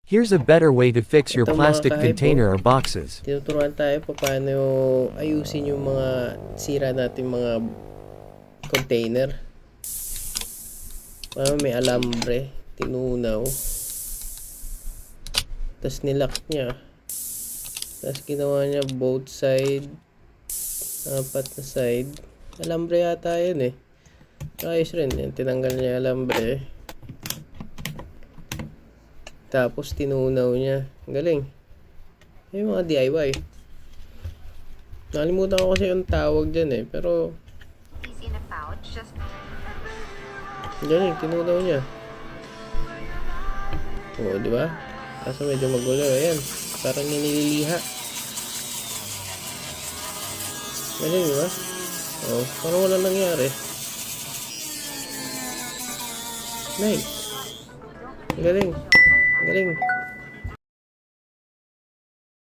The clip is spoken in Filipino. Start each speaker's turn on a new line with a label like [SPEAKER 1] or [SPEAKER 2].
[SPEAKER 1] Here's a better way to fix your
[SPEAKER 2] Ito mga
[SPEAKER 1] plastic
[SPEAKER 2] kahypo,
[SPEAKER 1] container or boxes.
[SPEAKER 2] tinuturuan tayo pa paano ayusin yung mga sira natin mga container. May alambre, tinunaw. Tapos nilock niya. Tapos ginawa niya both side. Apat na side. Alambre yata yun eh. Ayos rin. Tinanggal niya alambre. Tapos tinunaw niya. Galing. Yung mga DIY. Nakalimutan ko kasi yung tawag dyan eh. Pero galing, tinunaw niya. Oo, di ba? Kaso medyo magulo. Ayan. Parang nililiha. Galing, di ba? Oo, parang wala nangyari. Nice. Galing. Galing.